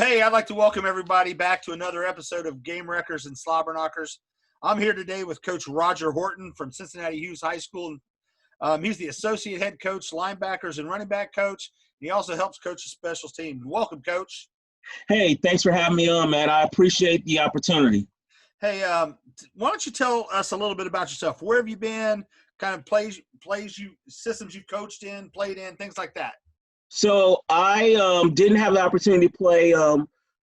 Hey, I'd like to welcome everybody back to another episode of Gamewreckers and Slobberknockers. I'm here today with Coach Rodger Horton from Cincinnati Hughes High School. He's the associate head coach, linebackers, and running back coach. He also helps coach the specials team. Welcome, Coach. Hey, thanks for having me on, man. I appreciate the opportunity. Hey, why don't you tell us a little bit about yourself? Where have you been? Kind of systems you've coached in, played in, things like that. So I didn't have the opportunity to play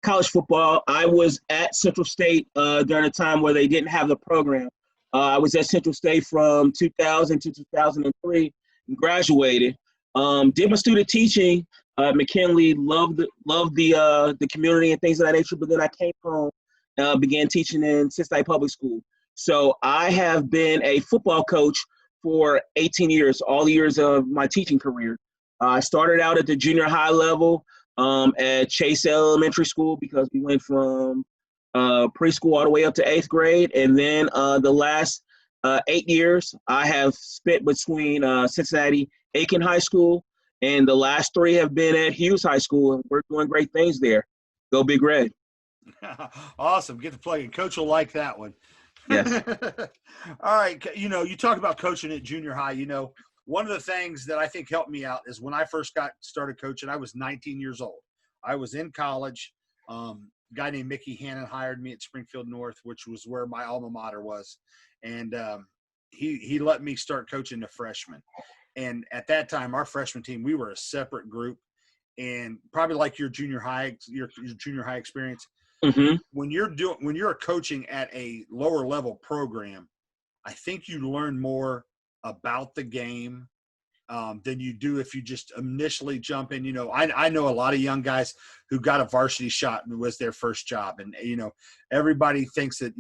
college football. I was at Central State during a time where they didn't have the program. I was at Central State from 2000 to 2003 and graduated. Did my student teaching at McKinley, loved the community and things of that nature, but then I came home, began teaching in Cincinnati Public School. So I have been a football coach for 18 years, all the years of my teaching career. I started out at the junior high level at Chase Elementary School because we went from preschool all the way up to 8th grade. And then the last 8 years I have spent between Cincinnati Aiken High School, and the last 3 have been at Hughes High School, and we're doing great things there. Go Big Red. Awesome. Get to play, and Coach will like that one. Yes. All right. You talk about coaching at junior high. One of the things that I think helped me out is when I first got started coaching, I was 19 years old. I was in college. A guy named Mickey Hannon hired me at Springfield North, which was where my alma mater was. And he let me start coaching the freshmen. And at that time, our freshman team, we were a separate group. And probably like your junior high experience, Mm-hmm. when you're coaching at a lower level program, I think you learn more about the game than you do if you just initially jump in. I know a lot of young guys who got a varsity shot and it was their first job. And, everybody thinks that,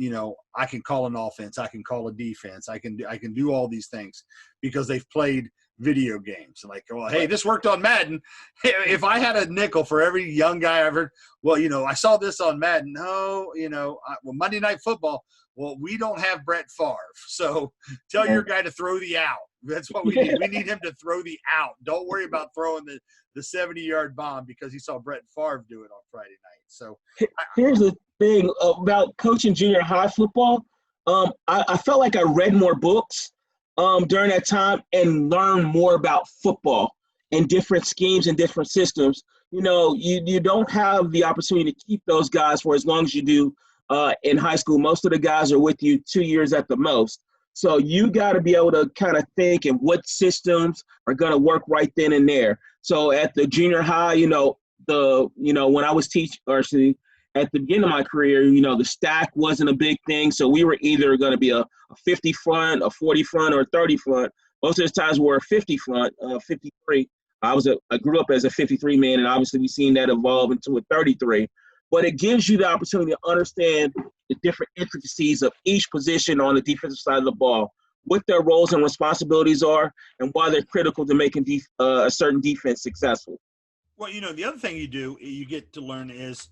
I can call an offense, I can call a defense, I can do all these things because they've played video games. Like, well, hey, this worked on Madden. If I had a nickel for every young guy I ever, I saw this on Madden. No, Monday Night Football. Well, we don't have Brett Favre. So tell your guy to throw the out. That's what we need. We need him to throw the out. Don't worry about throwing the 70-yard bomb because he saw Brett Favre do it on Friday night. So here's the thing about coaching junior high football. I felt like I read more books during that time and learned more about football and different schemes and different systems. You don't have the opportunity to keep those guys for as long as you do in high school. Most of the guys are with you 2 years at the most. So you got to be able to kind of think and what systems are going to work right then and there. So at the junior high, when I was teaching, or actually at the beginning of my career, the stack wasn't a big thing. So we were either going to be a 50 front, a 40 front, or a 30 front. Most of the times we're a 50 front, 53. I grew up as a 53 man, and obviously we've seen that evolve into a 33. But it gives you the opportunity to understand the different intricacies of each position on the defensive side of the ball, what their roles and responsibilities are, and why they're critical to making a certain defense successful. Well, the other thing you get to learn is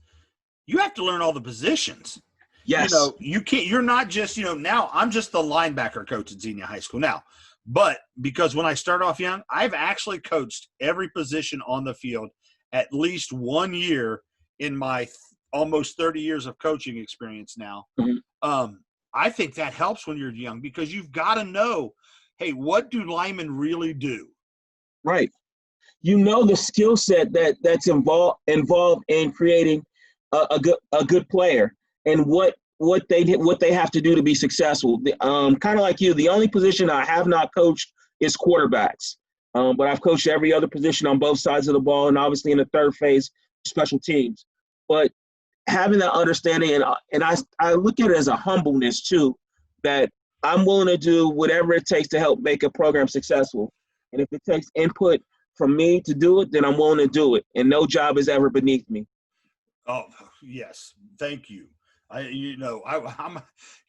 you have to learn all the positions. Yes. You're not just, now I'm just the linebacker coach at Xenia High School now. But because when I start off young, I've actually coached every position on the field at least 1 year in my almost 30 years of coaching experience now. Mm-hmm. I think that helps when you're young because you've got to know, hey, what do linemen really do? Right. The skill set that's involved in creating a good player and what they have to do to be successful. Kind of like you, the only position I have not coached is quarterbacks. But I've coached every other position on both sides of the ball and obviously in the third phase, special teams. But having that understanding, and I look at it as a humbleness too, that I'm willing to do whatever it takes to help make a program successful. And if it takes input from me to do it, then I'm willing to do it. And no job is ever beneath me. Oh, yes. Thank you. I'm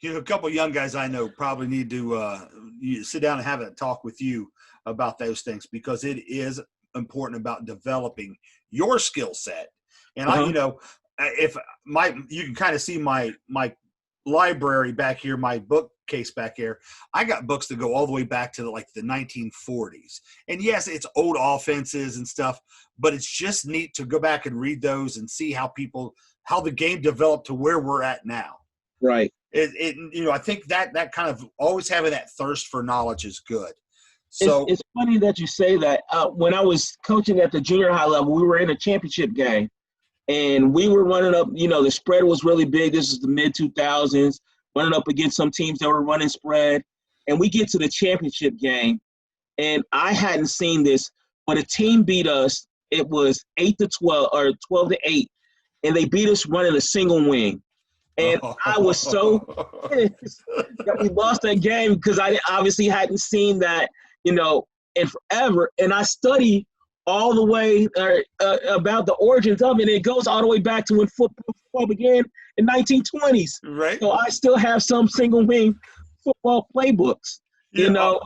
a couple of young guys I know probably need to sit down and have a talk with you about those things because it is important about developing your skill set. And you can kind of see my library back here, my bookcase back here, I got books that go all the way back to the 1940s. And yes, it's old offenses and stuff, but it's just neat to go back and read those and see how the game developed to where we're at now. Right. I think that kind of always having that thirst for knowledge is good. So it's funny that you say that. When I was coaching at the junior high level, we were in a championship game. And we were running up, the spread was really big. This is the mid-2000s, running up against some teams that were running spread. And we get to the championship game, and I hadn't seen this, but a team beat us. It was 8-12 or 12-8, and they beat us running a single wing. And I was so pissed that we lost that game because I obviously hadn't seen that, in forever. And I studied all the way about the origins of it. It goes all the way back to when football began in 1920s. Right. So I still have some single wing football playbooks. You know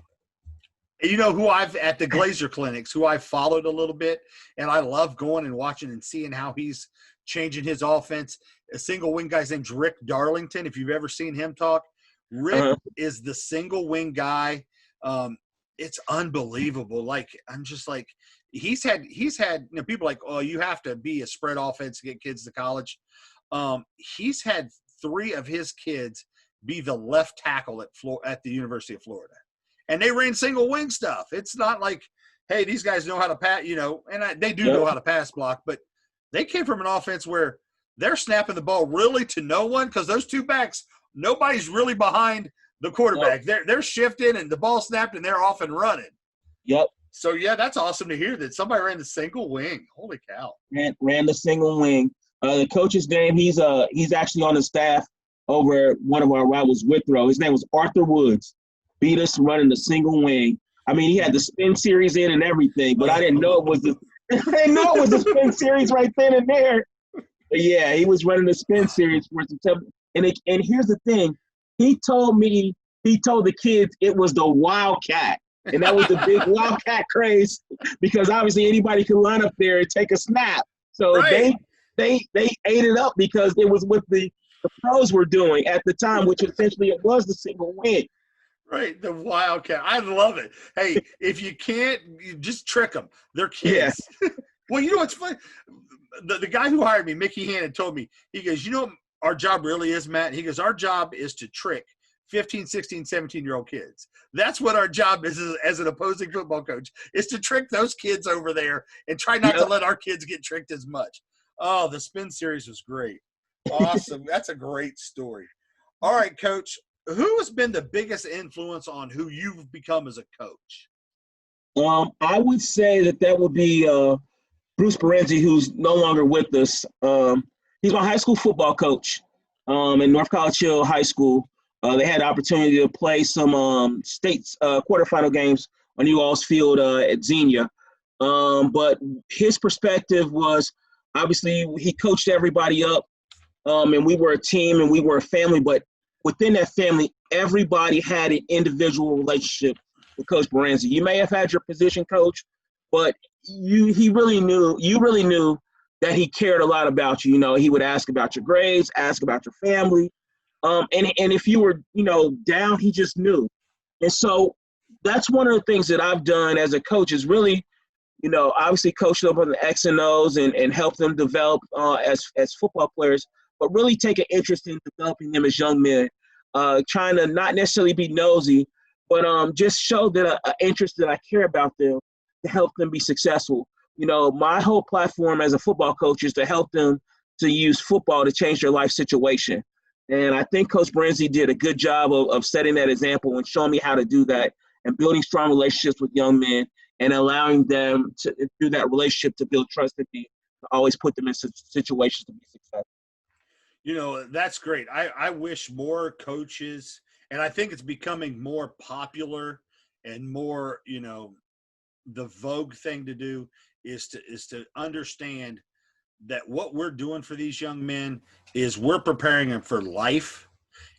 who at the Glazer clinics, who I followed a little bit, and I love going and watching and seeing how he's changing his offense. A single wing guy's name's Rick Darlington. If you've ever seen him talk, Rick is the single wing guy. It's unbelievable. I'm just like, he's had people like, oh, you have to be a spread offense to get kids to college. He's had 3 of his kids be the left tackle at the University of Florida, and they ran single wing stuff. It's not like, hey, these guys know how to pass, and they do know how to pass block, but they came from an offense where they're snapping the ball really to no one, because those 2 backs, nobody's really behind the quarterback. They're shifting and the ball snapped and they're off and running. Yep. So yeah, that's awesome to hear that somebody ran the single wing. Holy cow! Ran the single wing. The coach's name, he's actually on the staff over one of our rivals, Withrow. His name was Arthur Woods. Beat us running the single wing. I mean, he had the spin series in and everything, but I didn't know it was the spin series right then and there. But yeah, he was running the spin series for some. And here's the thing. He told the kids it was the Wildcat. And that was the big Wildcat craze, because obviously anybody could line up there and take a snap. So they ate it up because it was what the pros were doing at the time, which essentially it was the single wing. Right, the Wildcat. I love it. Hey, if you can't, you just trick them. They're kids. Yeah. Well, you know what's funny? The guy who hired me, Mickey Hannon, told me, he goes, our job really is, Matt? He goes, our job is to trick 15, 16, 17-year-old kids. That's what our job is as an opposing football coach, is to trick those kids over there and try not to let our kids get tricked as much. Oh, the spin series was great. Awesome. That's a great story. All right, Coach, who has been the biggest influence on who you've become as a coach? I would say that would be Bruce Perenzi, who's no longer with us. He's my high school football coach in North College Hill High School. They had the opportunity to play some states quarterfinal games on UAll's field at Xenia. But his perspective was, obviously, he coached everybody up, and we were a team and we were a family. But within that family, everybody had an individual relationship with Coach Perenzi. You may have had your position coach, but you really knew that he cared a lot about you. He would ask about your grades, ask about your family. And if you were, down, he just knew. And so that's one of the things that I've done as a coach is really, obviously coach them on the X and O's and help them develop as football players, but really take an interest in developing them as young men, trying to not necessarily be nosy, but just show that an interest that I care about them to help them be successful. My whole platform as a football coach is to help them to use football to change their life situation. And I think Coach Perenzi did a good job of setting that example and showing me how to do that and building strong relationships with young men and allowing them to, through that relationship, to build trust in me, to always put them in situations to be successful. That's great. I wish more coaches, and I think it's becoming more popular and more, the vogue thing to do is to understand that what we're doing for these young men is we're preparing them for life,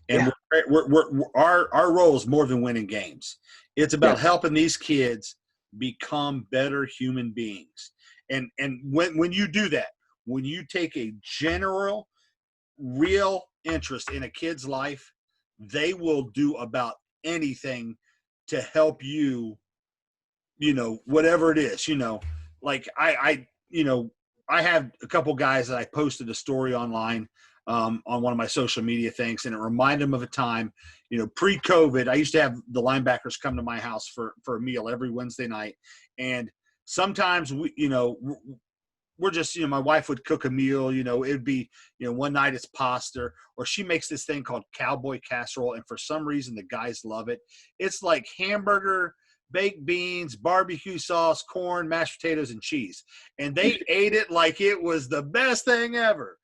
and our role is more than winning games. It's about helping these kids become better human beings. And when you do that, when you take a general, real interest in a kid's life, they will do about anything to help you, whatever it is, like I have a couple guys that I posted a story online on one of my social media things, and it reminded them of a time, pre-COVID, I used to have the linebackers come to my house for a meal every Wednesday night. And sometimes we're just, my wife would cook a meal, it'd be, one night it's pasta, or she makes this thing called cowboy casserole. And for some reason, the guys love it. It's like hamburger, baked beans, barbecue sauce, corn, mashed potatoes, and cheese. And they ate it like it was the best thing ever.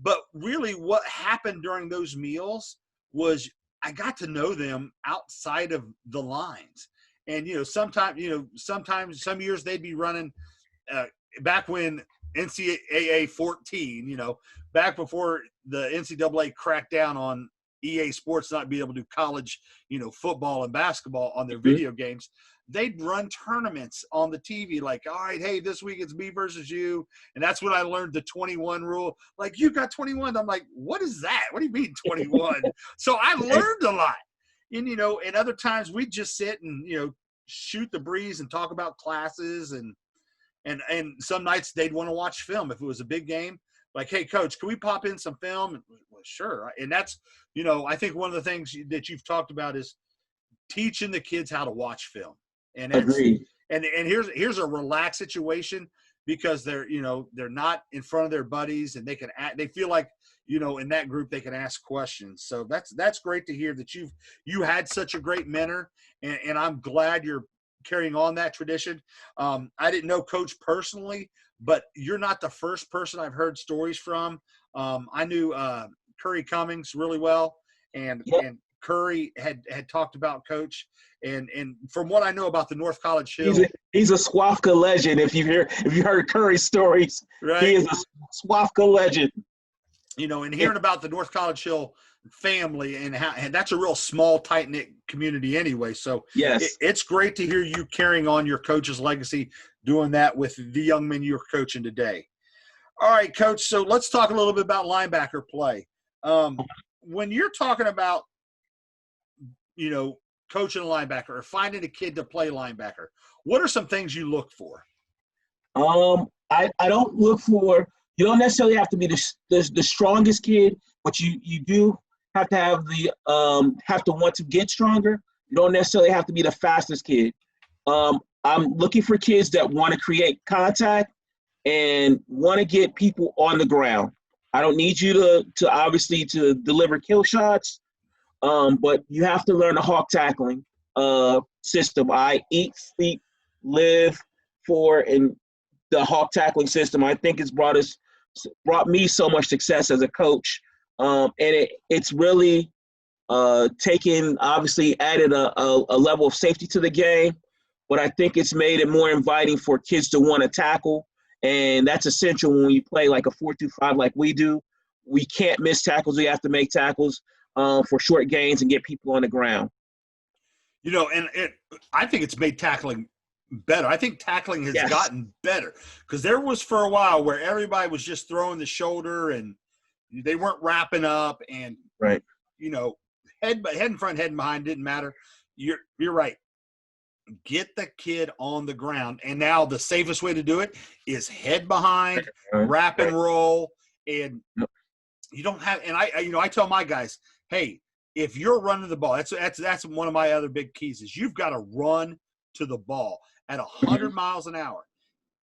But really what happened during those meals was I got to know them outside of the lines. And, sometimes some years they'd be running back when NCAA 14, back before the NCAA cracked down on EA Sports not being able to do college, football and basketball on their video games. They'd run tournaments on the TV, like, all right, hey, this week it's me versus you. And that's when I learned the 21 rule. Like, you got 21. I'm like, what is that? What do you mean 21? So I learned a lot. And, and other times we'd just sit and, shoot the breeze and talk about classes. And some nights they'd want to watch film. If it was a big game, like, hey, coach, can we pop in some film? And, well, sure. And that's, I think one of the things that you've talked about is teaching the kids how to watch film. And that's, Agreed. And here's a relaxed situation, because they're not in front of their buddies, and they feel like, in that group they can ask questions. So that's great to hear that you had such a great mentor, and I'm glad you're carrying on that tradition. I didn't know Coach personally, but you're not the first person I've heard stories from. I knew Curry Cummings really well, and Curry had talked about Coach, and from what I know about the North College Hill, he's a Swafka legend. If you heard Curry's stories, right? He is a Swafka legend. And hearing about the North College Hill family and that's a real small, tight knit community anyway. So yes, it's great to hear you carrying on your coach's legacy, doing that with the young men you're coaching today. All right, Coach. So let's talk a little bit about linebacker play. When you're talking about coaching a linebacker or finding a kid to play linebacker, what are some things you look for? I don't look for, you don't necessarily have to be the strongest kid, but you do have to have have to want to get stronger. You don't necessarily have to be the fastest kid. I'm looking for kids that want to create contact and want to get people on the ground. I don't need you to obviously to deliver kill shots. But you have to learn the hawk tackling system. I eat, sleep, live for in the hawk tackling system. I think it's brought me so much success as a coach. And it's really added a level of safety to the game, but I think it's made it more inviting for kids to want to tackle. And that's essential when you play like a 4-2-5 like we do. We can't miss tackles. We have to make tackles for short gains and get people on the ground. I think it's made tackling better. I think tackling has gotten better, because there was for a while where everybody was just throwing the shoulder and they weren't wrapping up, and right. Head in front, head behind didn't matter. You're right. Get the kid on the ground, and now the safest way to do it is head behind, wrap and roll, and you don't have. And I tell my guys, hey, if you're running the ball, that's one of my other big keys is you've got to run to the ball at 100 miles an hour.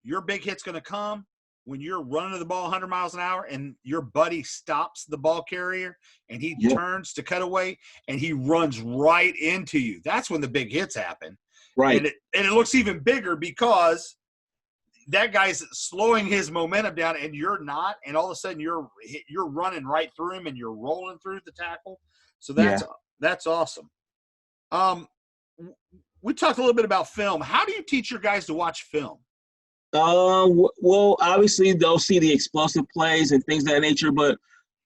Your big hit's going to come when you're running to the ball 100 miles an hour and your buddy stops the ball carrier and he turns to cut away and he runs right into you. That's when the big hits happen. Right. And it looks even bigger because that guy's slowing his momentum down and you're not, and all of a sudden you're running right through him and you're rolling through the tackle. So that's awesome. We talked a little bit about film. How do you teach your guys to watch film? Well, obviously they'll see the explosive plays and things of that nature, but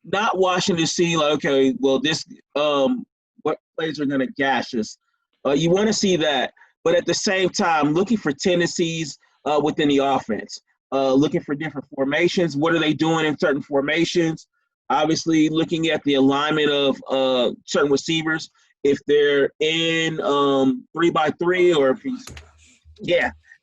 not watching to see like, okay, well, this what plays are going to gash us. You want to see that, but at the same time, looking for tendencies within the offense, looking for different formations. What are they doing in certain formations? Obviously, looking at the alignment of certain receivers, if they're in 3-by-3, or if he's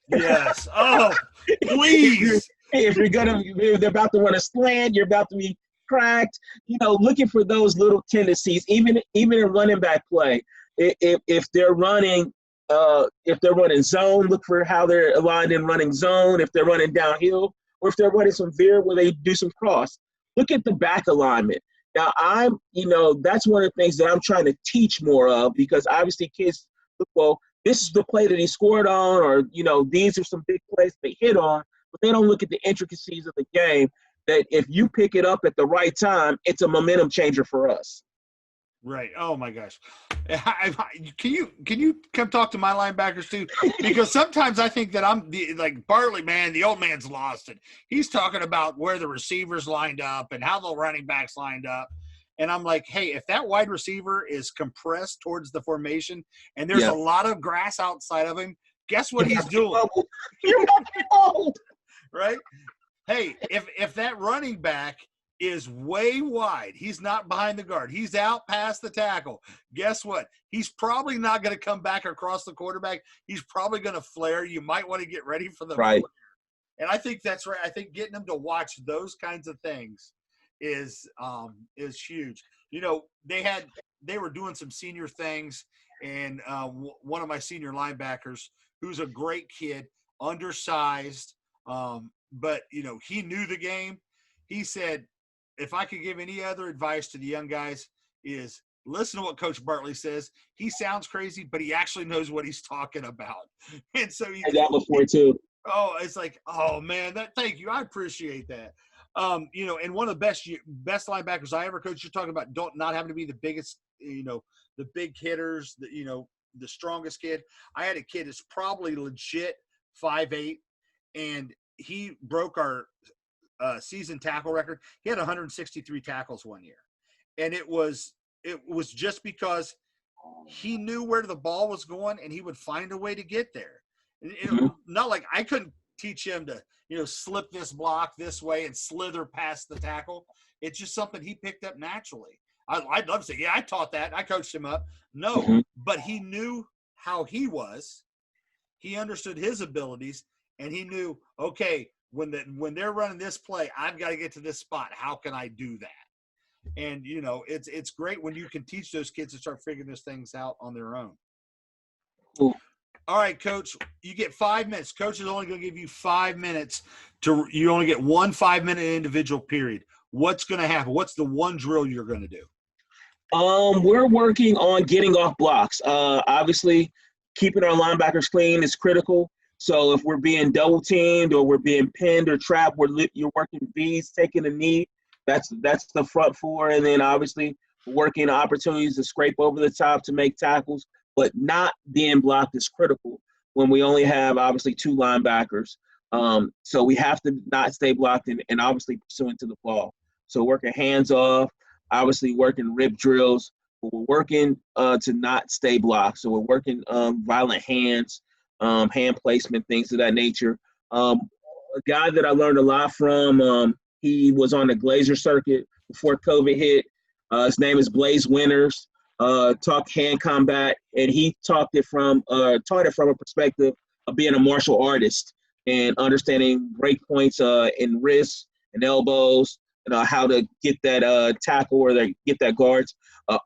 Yes. Oh, if you're please. if they're about to run a slant, you're about to be cracked. Looking for those little tendencies, even in running back play. If they're running zone, look for how they're aligned in running zone. If they're running downhill, or if they're running some veer where they do some cross, look at the back alignment. Now, that's one of the things that I'm trying to teach more of, because obviously kids look, well, this is the play that he scored on, or, these are some big plays they hit on, but they don't look at the intricacies of the game, that if you pick it up at the right time, it's a momentum changer for us. Right. Oh my gosh. Can you come talk to my linebackers too? Because sometimes I think that I'm like Bartley, man, the old man's lost it. He's talking about where the receivers lined up and how the running backs lined up. And I'm like, hey, if that wide receiver is compressed towards the formation and there's a lot of grass outside of him, guess what he's doing? You're not old. Right? Hey, if that running back is way wide, he's not behind the guard, he's out past the tackle, guess what? He's probably not going to come back across the quarterback. He's probably going to flare. You might want to get ready for the right. Flare. And I think that's right. I think getting them to watch those kinds of things is huge. They were doing some senior things, and one of my senior linebackers, who's a great kid, undersized, but he knew the game. He said, if I could give any other advice to the young guys, is listen to what Coach Bartley says. He sounds crazy, but he actually knows what he's talking about. And so I got before too. Oh, it's like, oh man, thank you. I appreciate that. And one of the best linebackers I ever coached, you're talking about not having to be the biggest, the big hitters, the strongest kid. I had a kid that's probably legit 5'8", and he broke our season tackle record. He had 163 tackles one year, and it was just because he knew where the ball was going and he would find a way to get there. Not like I couldn't teach him to slip this block this way and slither past the tackle. It's just something he picked up naturally. I'd love to say, yeah, I taught that, I coached him up. No, but he knew how he was. He understood his abilities, and he knew, okay, when they're running this play, I've got to get to this spot. How can I do that? And it's great when you can teach those kids to start figuring those things out on their own. Cool. All right, Coach, you get 5 minutes. Coach is only going to give you 5 minutes you only get 1 5-minute individual period. What's going to happen? What's the one drill you're going to do? We're working on getting off blocks. Obviously, keeping our linebackers clean is critical. So if we're being double teamed or we're being pinned or trapped, you're working V's, taking a knee. That's the front four, and then obviously working opportunities to scrape over the top to make tackles, but not being blocked is critical when we only have obviously 2 linebackers. So we have to not stay blocked and obviously pursuing to the ball. So working hands off, obviously working rip drills, but we're working to not stay blocked. So we're working violent hands, hand placement, things of that nature. A guy that I learned a lot from, he was on the Glazer circuit before COVID hit. His name is Blaze Winters. Taught hand combat, and he taught it from a perspective of being a martial artist and understanding break points in wrists and elbows, and how to get that tackle or get that guard's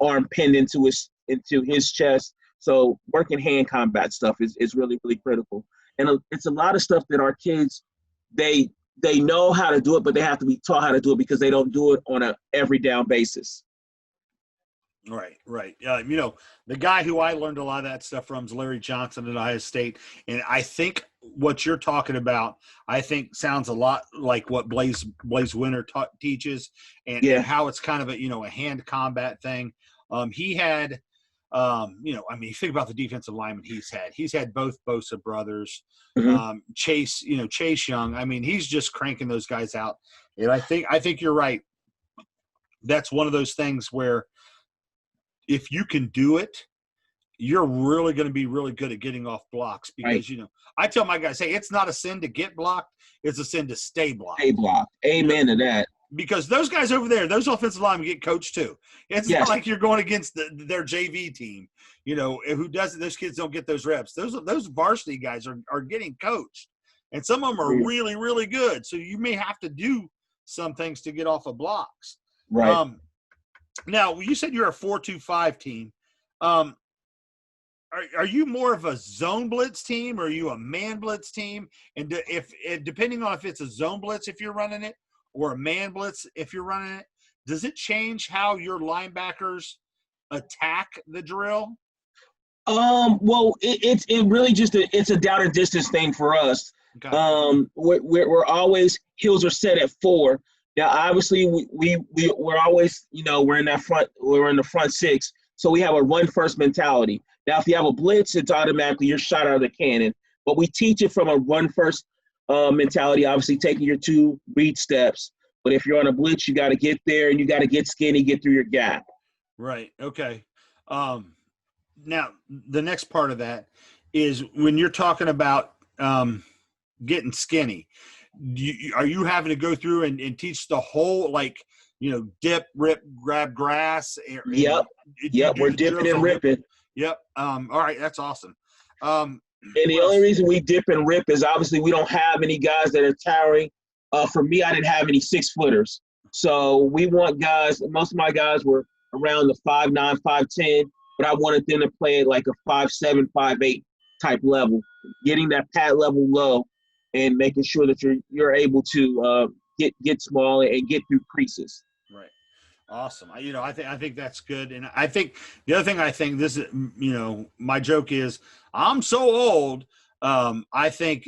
arm pinned into his chest. So working hand combat stuff is really, really critical. And it's a lot of stuff that our kids, they know how to do it, but they have to be taught how to do it because they don't do it on a every down basis. Right. The guy who I learned a lot of that stuff from is Larry Johnson at Ohio State. And I think what you're talking about, I think sounds a lot like what Blaze Winter teaches, and how it's kind of a hand combat thing. He had, you think about the defensive lineman he's had. He's had both Bosa brothers, Chase Young. I mean, he's just cranking those guys out. And I think you're right. That's one of those things where if you can do it, you're really going to be really good at getting off blocks because, I tell my guys, hey, it's not a sin to get blocked. It's a sin to stay blocked. Stay blocked. Amen to that. because those guys over there, those offensive linemen get coached too. It's Yes. not like you're going against their JV team, who doesn't. Those kids don't get those reps. Those varsity guys are getting coached, and some of them are really, really good. So you may have to do some things to get off of blocks. Right. Now you said you're a 4-2-5 team. Are you more of a zone blitz team, or are you a man blitz team? And if depending on if it's a zone blitz if you're running it, or a man blitz if you're running it, does it change how your linebackers attack the drill? Well, it's really just it's a down and distance thing for us. Okay. We're always heels are set at 4. Now, obviously, we're always we're in the front 6, so we have a run first mentality. Now, if you have a blitz, it's automatically you're shot out of the cannon. But we teach it from a run first mentality, obviously taking your 2 read steps. But if you're on a blitz, you got to get there and you got to get skinny, get through your gap. Right. Okay. Now, the next part of that is when you're talking about getting skinny, are you having to go through and teach the whole, dip, rip, grab grass? Yep. We're dipping and ripping. Yep. All right. That's awesome. And the only reason we dip and rip is obviously we don't have any guys that are towering. For me, I didn't have any 6-footers. So we want guys, most of my guys were around the 5'9", 5'10", but I wanted them to play at like a 5'7", 5'8" type level, getting that pad level low and making sure that you're able to get small and get through creases. Right. Awesome. I think that's good. And I think the other thing, I think this is, my joke is I'm so old. I think,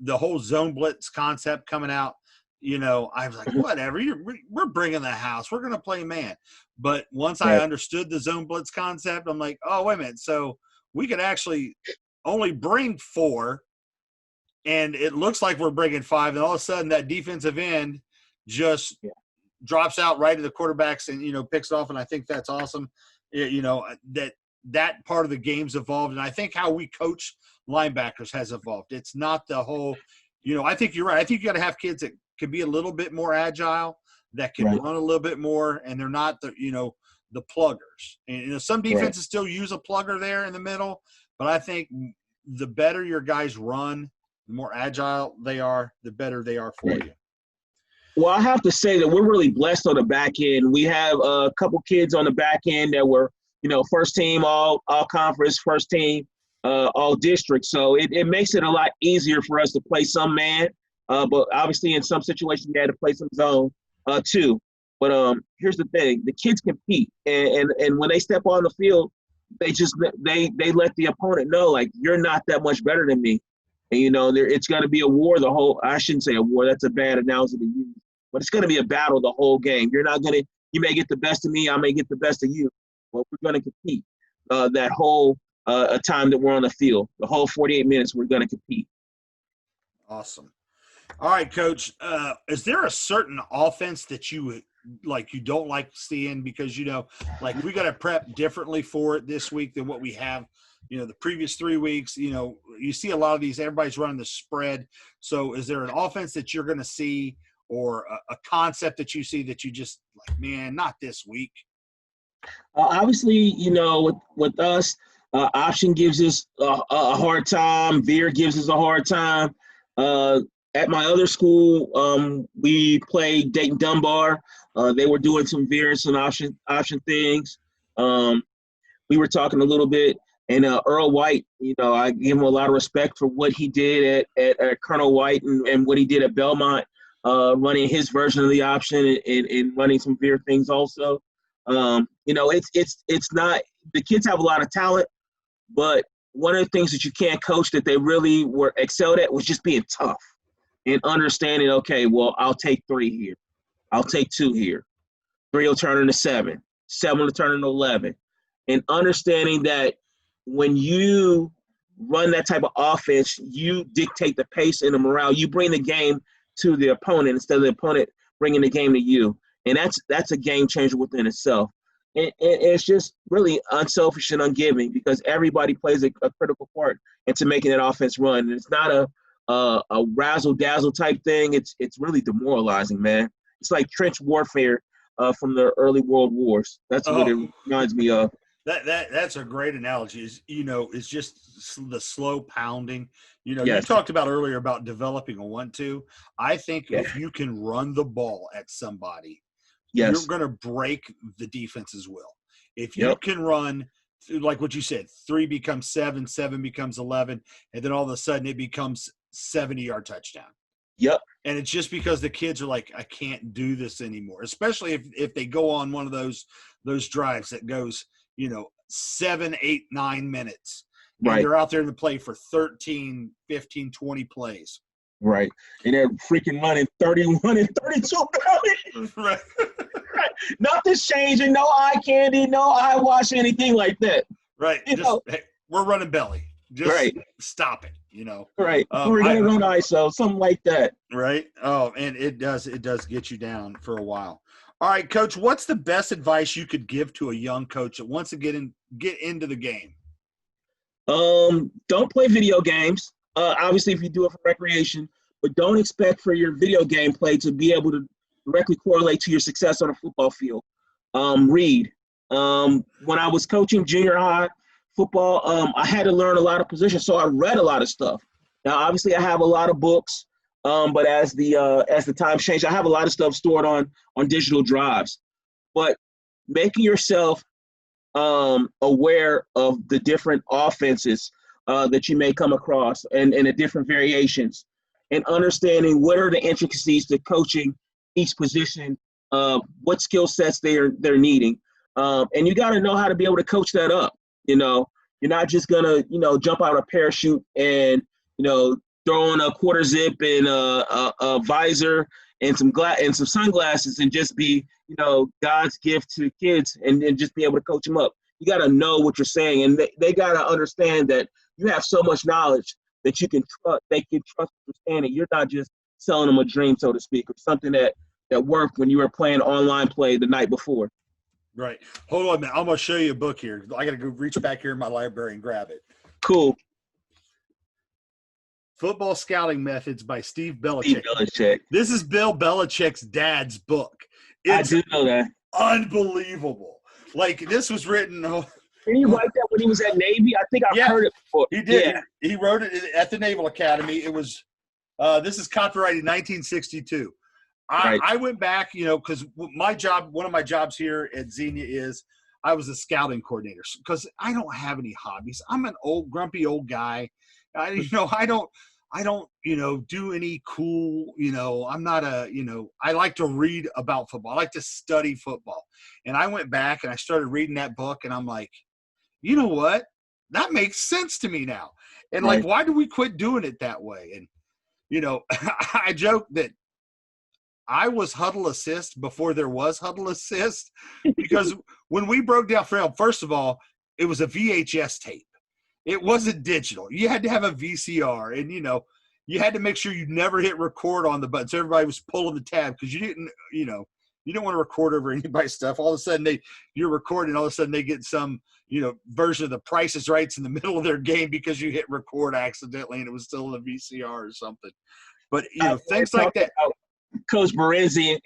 the whole zone blitz concept coming out, I was like, whatever, we're bringing the house. We're going to play man. But once I understood the zone blitz concept, I'm like, oh, wait a minute. So we could actually only bring 4, and it looks like we're bringing 5. And all of a sudden that defensive end just drops out right to the quarterbacks and, picks it off. And I think that's awesome. That part of the game's evolved. And I think how we coach linebackers has evolved. It's not the whole, I think you're right. I think you got to have kids that can be a little bit more agile, that can run a little bit more, and they're not the pluggers. And some defenses still use a plugger there in the middle, but I think the better your guys run, the more agile they are, the better they are for you. Well, I have to say that we're really blessed on the back end. We have a couple kids on the back end that were, first team, all conference, first team, all district. So it makes it a lot easier for us to play some man. But obviously in some situations we had to play some zone too. But here's the thing: the kids compete, and when they step on the field, they let the opponent know, like, you're not that much better than me. And it's going to be a war. I shouldn't say a war. That's a bad analogy to use. But it's going to be a battle the whole game. You may get the best of me, I may get the best of you. But we're going to compete that whole time that we're on the field. The whole 48 minutes, we're going to compete. Awesome. All right, Coach. Is there a certain offense that you don't like seeing because, we got to prep differently for it this week than what we have, the previous 3 weeks? You see a lot of these, everybody's running the spread. So is there an offense that you're going to see, or a concept that you see that you just like, man, not this week? Obviously, with us, option gives us a hard time. Veer gives us a hard time. At my other school, we played Dayton Dunbar. They were doing some veer and some option things. We were talking a little bit, and Earl White, I give him a lot of respect for what he did at Colonel White and what he did at Belmont, running his version of the option and running some veer things also. It's not – the kids have a lot of talent, but one of the things that you can't coach that they really were excelled at was just being tough and understanding, okay, well, I'll take 3 here. I'll take 2 here. 3 will turn into 7. 7 will turn into 11. And understanding that when you run that type of offense, you dictate the pace and the morale. You bring the game to the opponent instead of the opponent bringing the game to you. And that's a game changer within itself. And it's just really unselfish and ungiving because everybody plays a critical part into making that offense run. And it's not a razzle-dazzle type thing. It's really demoralizing, man. it's like trench warfare from the early world wars. That's what it reminds me of. That's a great analogy. It's just the slow pounding. You Yes. talked about earlier about developing a 1-2. I think if you can run the ball at somebody, you're going to break the defense's will. If you can run, like what you said, 3 becomes 7, 7 becomes 11, and then all of a sudden it becomes 70-yard touchdown. Yep. And it's just because the kids are like, I can't do this anymore, especially if they go on one of those drives that goes, 7, 8, 9 minutes. And right. They're out there to play for 13, 15, 20 plays. Right. And they're freaking running 31 and 32. Right. Right. Nothing's changing. No eye candy, no eye wash, anything like that. Right. Hey, we're running belly. Just stop it, Right. We're going to run ISO, something like that. Right. Oh, and it does get you down for a while. All right, Coach, what's the best advice you could give to a young coach that wants to get into the game? Don't play video games. Obviously, if you do it for recreation, but don't expect for your video game play to be able to directly correlate to your success on a football field. Read. When I was coaching junior high football, I had to learn a lot of positions, so I read a lot of stuff. Now, obviously, I have a lot of books. But as the times change, I have a lot of stuff stored on digital drives. But making yourself aware of the different offenses that you may come across and the different variations, and understanding what are the intricacies to coaching each position, what skill sets they're needing, and you got to know how to be able to coach that up. You're not just gonna jump out a parachute and throw on a quarter zip and a visor and some sunglasses and just be, God's gift to kids and just be able to coach them up. You got to know what you're saying, and they got to understand that you have so much knowledge that they can trust what you're saying, and you're not just selling them a dream, so to speak, or something that worked when you were playing online play the night before. Right. Hold on a minute. I'm going to show you a book here. I got to go reach back here in my library and grab it. Cool. Football Scouting Methods by Steve Belichick. Steve Belichick. This is Bill Belichick's dad's book. I do know that. Unbelievable. Like, this was written. Did he write that when he was at Navy? I think I've heard it before. He did. Yeah. He wrote it at the Naval Academy. It was. This is copyrighted 1962. I went back, because one of my jobs here at Xenia is I was a scouting coordinator because I don't have any hobbies. I'm an old, grumpy old guy. I don't, do any cool, I'm not I like to read about football. I like to study football. And I went back and I started reading that book and I'm like, you know what? That makes sense to me now. And like, why do we quit doing it that way? And, I joke that I was huddle assist before there was huddle assist because when we broke down film, first of all, it was a VHS tape. It wasn't digital. You had to have a VCR, and you had to make sure you never hit record on the button. So everybody was pulling the tab because you didn't want to record over anybody's stuff. All of a sudden you're recording. All of a sudden they get some version of The Price is Right in the middle of their game because you hit record accidentally and it was still in a VCR or something. But things like that. Coach Morenzi,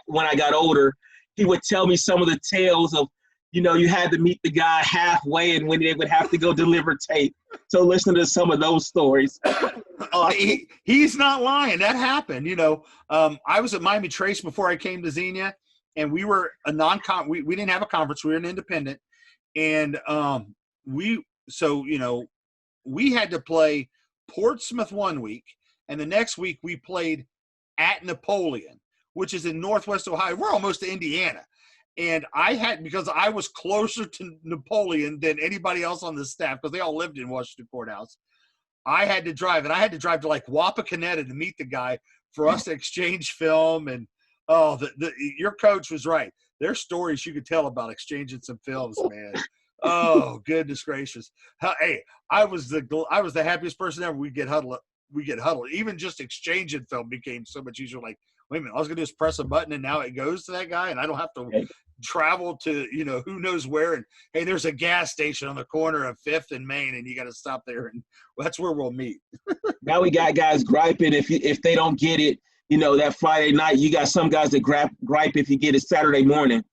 when I got older, he would tell me some of the tales of. You had to meet the guy halfway and when they would have to go deliver tape. So listen to some of those stories. He's not lying. That happened. I was at Miami Trace before I came to Xenia, and we were a we didn't have a conference. We were an independent. And we had to play Portsmouth one week, and the next week we played at Napoleon, which is in Northwest Ohio. We're almost to Indiana. And because I was closer to Napoleon than anybody else on the staff, because they all lived in Washington Courthouse, I had to drive. And I had to drive to like Wapakoneta to meet the guy for us to exchange film. And, your coach was right. There's stories you could tell about exchanging some films, man. Oh, goodness gracious. Hey, I was the happiest person ever. We get huddled. Even just exchanging film became so much easier. Like, wait a minute, all I was going to do is press a button and now it goes to that guy and I don't have to travel to, who knows where. And, hey, there's a gas station on the corner of 5th and Main and you got to stop there. And that's where we'll meet. Now we got guys griping if they don't get it, that Friday night, you got some guys that gripe if you get it Saturday morning.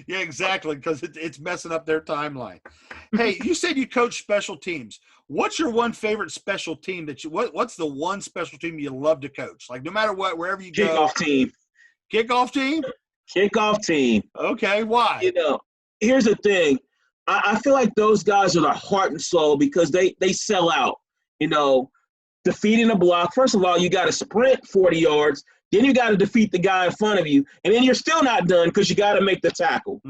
Yeah, exactly, because it's messing up their timeline. Hey, you said you coach special teams. What's your one favorite special team what's the one special team you love to coach? Like, no matter what, wherever you go. Kickoff team. Kickoff team? Kickoff team. Okay, why? Here's the thing. I feel like those guys are the heart and soul because they sell out. Defeating a block. First of all, you got to sprint 40 yards. Then you got to defeat the guy in front of you. And then you're still not done because you got to make the tackle.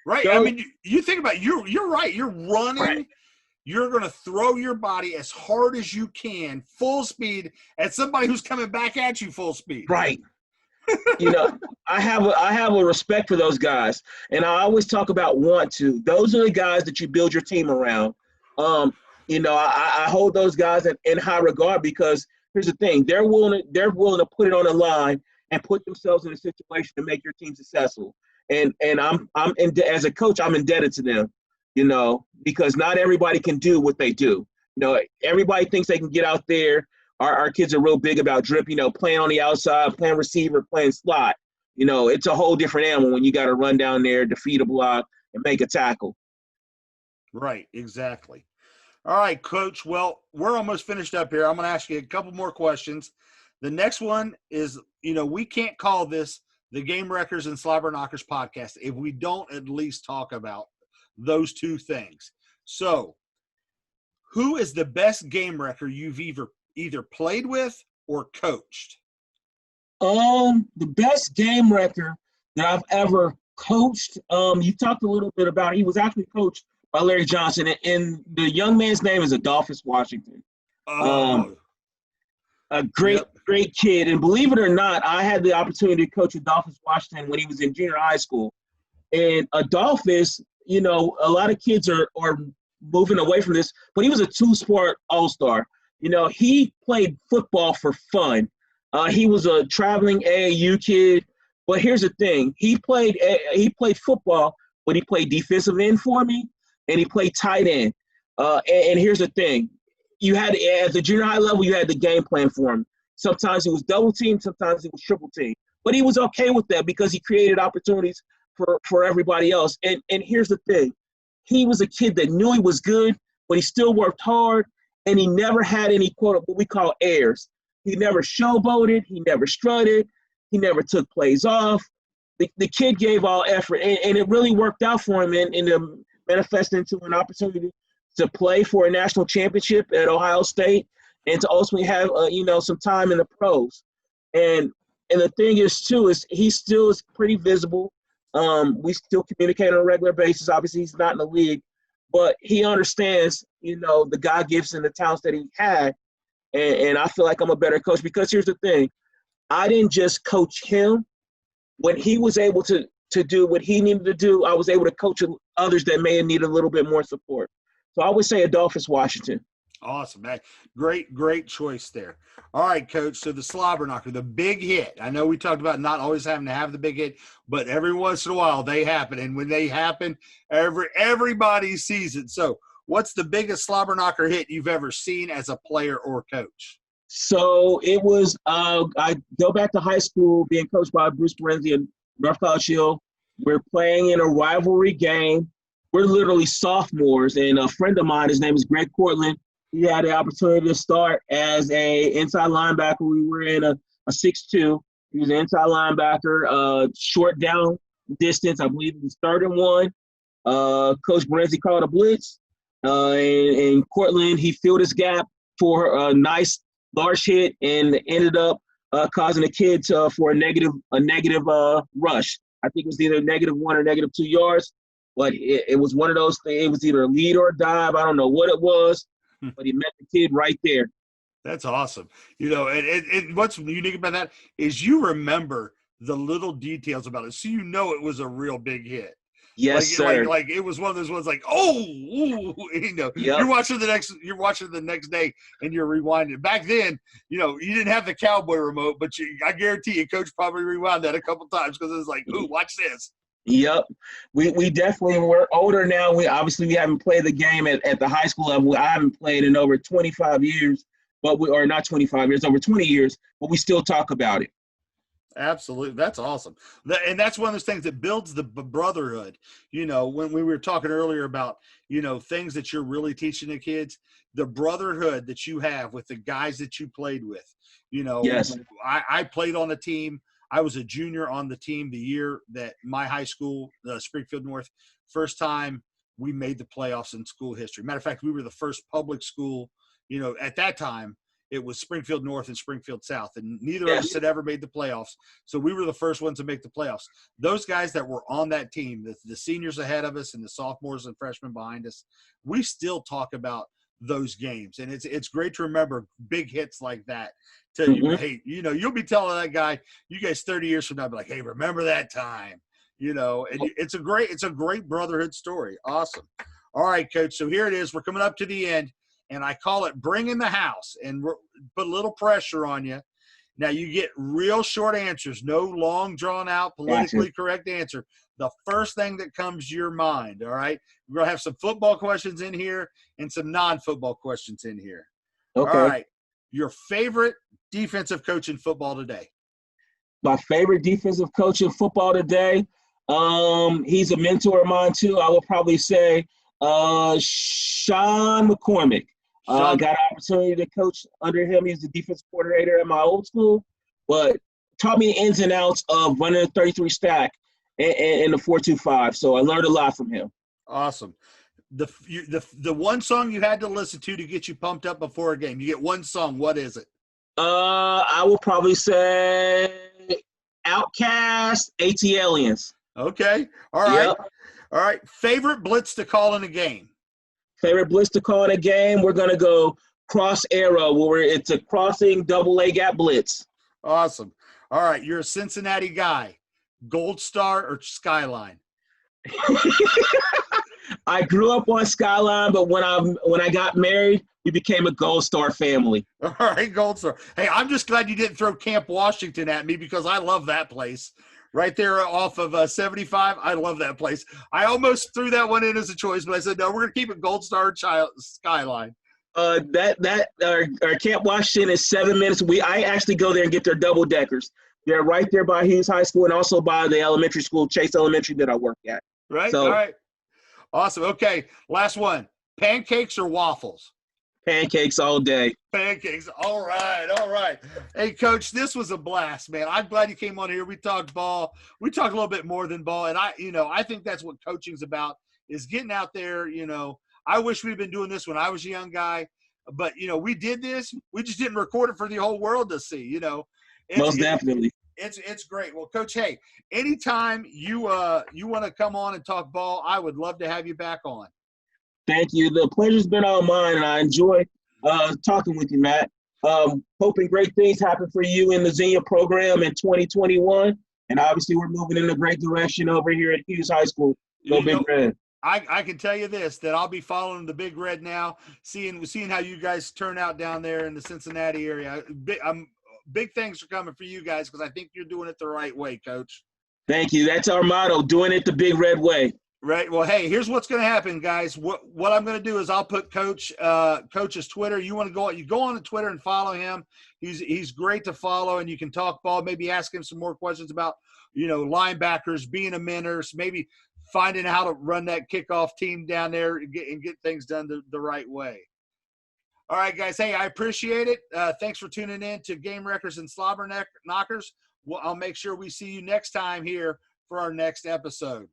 Right. So, I mean, you think about it, you're right. You're running. Right. You're going to throw your body as hard as you can, full speed, at somebody who's coming back at you full speed. Right. I have a respect for those guys. And I always talk about want to. Those are the guys that you build your team around. I hold those guys in high regard because here's the thing. They're willing to put it on the line and put themselves in a situation to make your team successful. And as a coach, I'm indebted to them, because not everybody can do what they do. Everybody thinks they can get out there. Our kids are real big about drip, playing on the outside, playing receiver, playing slot. It's a whole different animal when you got to run down there, defeat a block, and make a tackle. Right, exactly. All right, Coach. Well, we're almost finished up here. I'm going to ask you a couple more questions. The next one is, we can't call this the Gamewreckers and Slobberknockers podcast if we don't at least talk about those two things. So, who is the best game wrecker you've either played with or coached? The best game wrecker that I've ever coached, you talked a little bit about, he was actually coached by Larry Johnson, and the young man's name is Adolphus Washington. A great kid. And believe it or not, I had the opportunity to coach Adolphus Washington when he was in junior high school. And Adolphus, a lot of kids are moving away from this, but he was a two-sport all-star. He played football for fun. He was a traveling AAU kid. But here's the thing. He played football, but he played defensive end for me, and he played tight end. And here's the thing. You had, at the junior high level, you had the game plan for him. Sometimes he was double teamed, sometimes he was triple teamed. But he was okay with that because he created opportunities for everybody else. And here's the thing. He was a kid that knew he was good, but he still worked hard, and he never had any, quote, what we call airs. He never showboated. He never strutted. He never took plays off. The kid gave all effort, and it really worked out for him and manifested into an opportunity to play for a national championship at Ohio State and to ultimately have, some time in the pros. And the thing is, too, is he still is pretty visible. We still communicate on a regular basis. Obviously, he's not in the league, but he understands, the God gifts and the talents that he had. And I feel like I'm a better coach because here's the thing. I didn't just coach him. When he was able to do what he needed to do, I was able to coach others that may have needed a little bit more support. So I would say Adolphus Washington. Awesome, man. Great choice there. All right, Coach. So the Slobberknocker, the big hit. I know we talked about not always having to have the big hit, but every once in a while they happen. And when they happen, everybody sees it. So what's the biggest Slobberknocker hit you've ever seen as a player or coach? So it was, I go back to high school being coached by Bruce Perenzi and North College Hill. We're playing in a rivalry game. We're literally sophomores, and a friend of mine, his name is Greg Cortland, he had the opportunity to start as a inside linebacker. We were in a 6'2". He was an inside linebacker, short down distance. I believe it was 3rd and 1. Coach Perenzi called a blitz, and Cortland, he filled his gap for a nice large hit and ended up causing the kids for a negative rush. I think it was either -1 or -2 yards. But it was one of those things. It was either a lead or a dive. I don't know what it was, but he met the kid right there. That's awesome. And what's unique about that is you remember the little details about it, so it was a real big hit. Yes, sir. Like it was one of those ones like, ooh, Yep. You're watching the next day and you're rewinding. Back then, you didn't have the cowboy remote, but I guarantee you, Coach probably rewound that a couple times because it was like, ooh, watch this. Yep. We definitely, we're older now. We haven't played the game at the high school level. I haven't played in over 25 years. but we are not 25 years, over 20 years, but we still talk about it. Absolutely. That's awesome. And that's one of those things that builds the brotherhood. You know, when we were talking earlier about, you know, things that you're really teaching the kids, the brotherhood that you have with the guys that you played with. You know, Yes. I played on a team. I was a junior on the team the year that my high school, Springfield North, first time we made the playoffs in school history. Matter of fact, we were the first public school, you know, at that time. It was Springfield North and Springfield South, and neither of us had ever made the playoffs. So we were the first ones to make the playoffs. Those guys that were on that team, the seniors ahead of us and the sophomores and freshmen behind us, we still talk about those games. And it's great to remember big hits like that. Hey, you know, you'll be telling that guy, you guys 30 years from now, be like, hey, remember that time, you know, and it's a great brotherhood story. Awesome. All right, Coach. So here it is. We're coming up to the end. And I call it bring in the house, and put a little pressure on you. Now you get real short answers, no long drawn out politically correct answer. The first thing that comes to your mind. All right. We're going to have some football questions in here and some non-football questions in here. Okay. All right. Your favorite defensive coach in football today? My favorite defensive coach in football today. He's a mentor of mine too. I would probably say Sean McCormick. I got an opportunity to coach under him. He's the defense coordinator at my old school, but taught me the ins and outs of running a 33 stack and the 4-2-5. So I learned a lot from him. Awesome. The one song you had to listen to get you pumped up before a game. You get one song. What is it? I will probably say Outkast, AT-Aliens. Okay. All right. Yep. All right. Favorite blitz to call in a game? Favorite blitz to call in a game, we're going to go cross arrow, where it's a crossing double A gap blitz. Awesome. All right. You're a Cincinnati guy. Gold Star or Skyline? I grew up on Skyline, but when I got married, we became a Gold Star family. All right, Gold Star. Hey, I'm just glad you didn't throw Camp Washington at me, because I love that place. Right there off of 75. I love that place. I almost threw that one in as a choice, but I said, no, we're going to keep it Gold Star Skyline. Our Camp Washington is 7 minutes. I actually go there and get their double deckers. They're right there by Hughes High School and also by the elementary school, Chase Elementary, that I work at. Right. So, all right. Awesome. Okay. Last one. Pancakes or waffles? Pancakes all day. Pancakes. All right. All right. Hey, Coach, this was a blast, man. I'm glad you came on here. We talked ball. We talked a little bit more than ball. And I think that's what coaching's about, is getting out there. You know, I wish we'd been doing this when I was a young guy, but, you know, we did this. We just didn't record it for the whole world to see, you know. Most definitely. It's great. Well, Coach, hey, anytime you want to come on and talk ball, I would love to have you back on. Thank you. The pleasure's been all mine, and I enjoy talking with you, Matt. Hoping great things happen for you in the Xenia program in 2021. And obviously, we're moving in a great direction over here at Hughes High School. Go Big Red. I can tell you this, that I'll be following the Big Red now, seeing how you guys turn out down there in the Cincinnati area. Big things are coming for you guys, because I think you're doing it the right way, Coach. Thank you. That's our motto, doing it the Big Red way. Right. Well, hey, here's what's going to happen, guys. What I'm going to do is I'll put Coach's Twitter. You go on to Twitter and follow him. He's great to follow, and you can talk ball. Maybe ask him some more questions about, you know, linebackers, being a mentor, maybe finding how to run that kickoff team down there and get things done the right way. All right, guys. Hey, I appreciate it. Thanks for tuning in to Gamewreckers and Slobberknockers. Well, I'll make sure we see you next time here for our next episode.